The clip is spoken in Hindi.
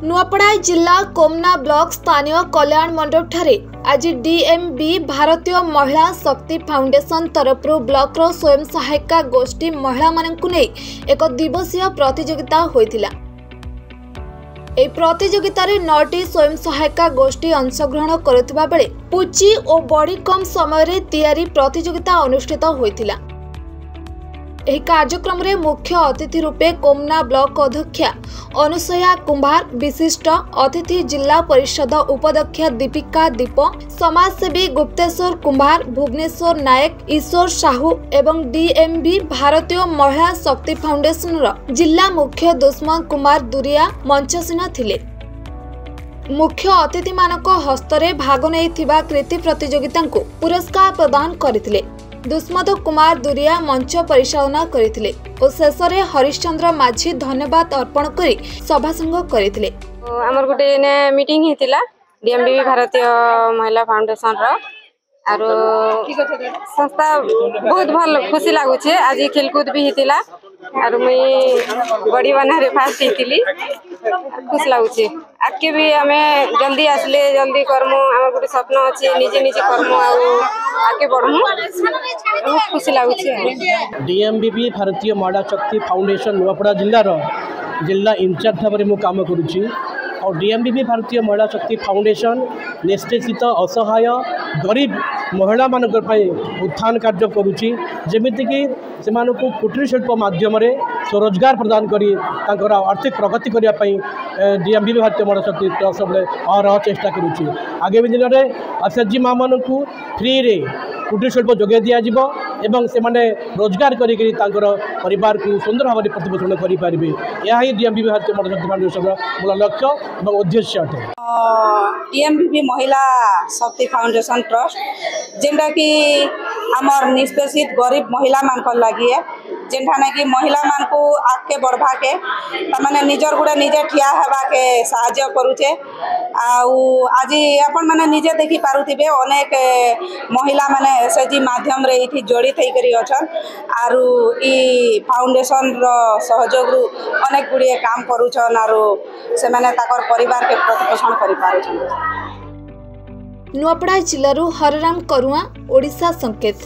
नुआपड़ा जिला कोमना ब्लॉक स्थानीय कल्याण मंडप ठारे आज डीएमबी भारतीय महिला शक्ति फाउंडेशन तरफ ब्लॉक रो स्वयं सहायिका गोष्ठी महिला मानकु नै एक दिवसीय प्रतियोगिता होइथिला। ए प्रतियोगिता रे 9टी स्वयं सहायिका गोष्ठी अंशग्रहण करुथिबा बेले पुची और बड़ी कम समय रे तैयारी प्रतियोगिता अनुष्ठित होइथिला। एही कार्यक्रम रे मुख्य अतिथि रूपे कोमना ब्लॉक अध्यक्षा अनुसया कुंभार, विशिष्ट अतिथि जिला परिषद उपाध्यक्ष दीपिका दीप, समाजसेवी गुप्तेश्वर कुंभार, भुवनेश्वर नायक, ईश्वर साहू एवं डीएमबी भारतीय महिला शक्ति फाउंडेशन रो जिला मुख्य दुश्मन कुमार दुरिया मंचसीन थिले। मुख्य अतिथि मानक हस्तरे भाग नैथिबा कृति प्रतियोगिता को पुरस्कार प्रदान करथिले। दुष्मत कुमार दुरिया मंच परिचालना करथिले और शेष में हरिश्चंद्र माझी धन्यवाद अर्पण करी सभासंग करथिले। हमर गुटे ने मीटिंग हेतिला डीएमबी भारतीय महिला फाउंडेशन रो आरो संस्था बहुत भल खुशी लागु छे। आज खेलकूद भी हेतिला आरो मई बड़ी बनारे फास्ट हेतिली, खुश लागु छे। आके भी हमें जल्दी आसले जल्दी करमु, हमर गुटे सपना अछि निजे निजे करमु आ आके बढ़मु, बहुत खुशी लागु छे। डीएमबी भारतीय महिला शक्ति फाउंडेशन नुआपड़ा जिला इंचार्ज भाव में काम करुच्ची और डीएमबी भारतीय महिला शक्ति फाउंडेशन निश्चित असहाय गरीब महिला मान उत्थान कार्य करुच्ची, जमीती कि से कुटीर शिल्प माध्यम स्वरोजगार प्रदान करी आर्थिक प्रगति करने डीएमबी भारतीय महिला शक्ति सब अहरह चेष्टा करुच्ची। आगामी दिन में एसएचजी माँ मान फ्री रे कुटीर शिल्प जोगे दिज्व एवं से माने रोजगार करी परिवार को सुंदर भाव में प्रतिपोषण करेंगे। यह ही डीएमबी भारतीय महिला शक्ति फाउंडेशन मूल लक्ष्य और उद्देश्य अटे। डीएमबी महिला शक्ति फाउंडेशन ट्रस्ट जेनटा कि आमर निष्पेषित गरीब महिला मान लगी है, जेनठाने कि महिला मान को आगे बढ़वा के तमाने निजर गुड़े निजे ठिया हवा के साहाय्य करुचे। आज आपण माने निजे देखि पारुथिबे अनेक महिला माने एसएचजी माध्यम रे इथि जड़ित होकर अछन आरु ई फाउंडेशन रो सहयोग रु अनेक गुड़िए काम करुछन आरु से माने ताकर परिवार के प्रतिपोषण करि पारुछन। नुआपड़ा जिल्लारू हरराम करुआ, ओडिशा संकेत।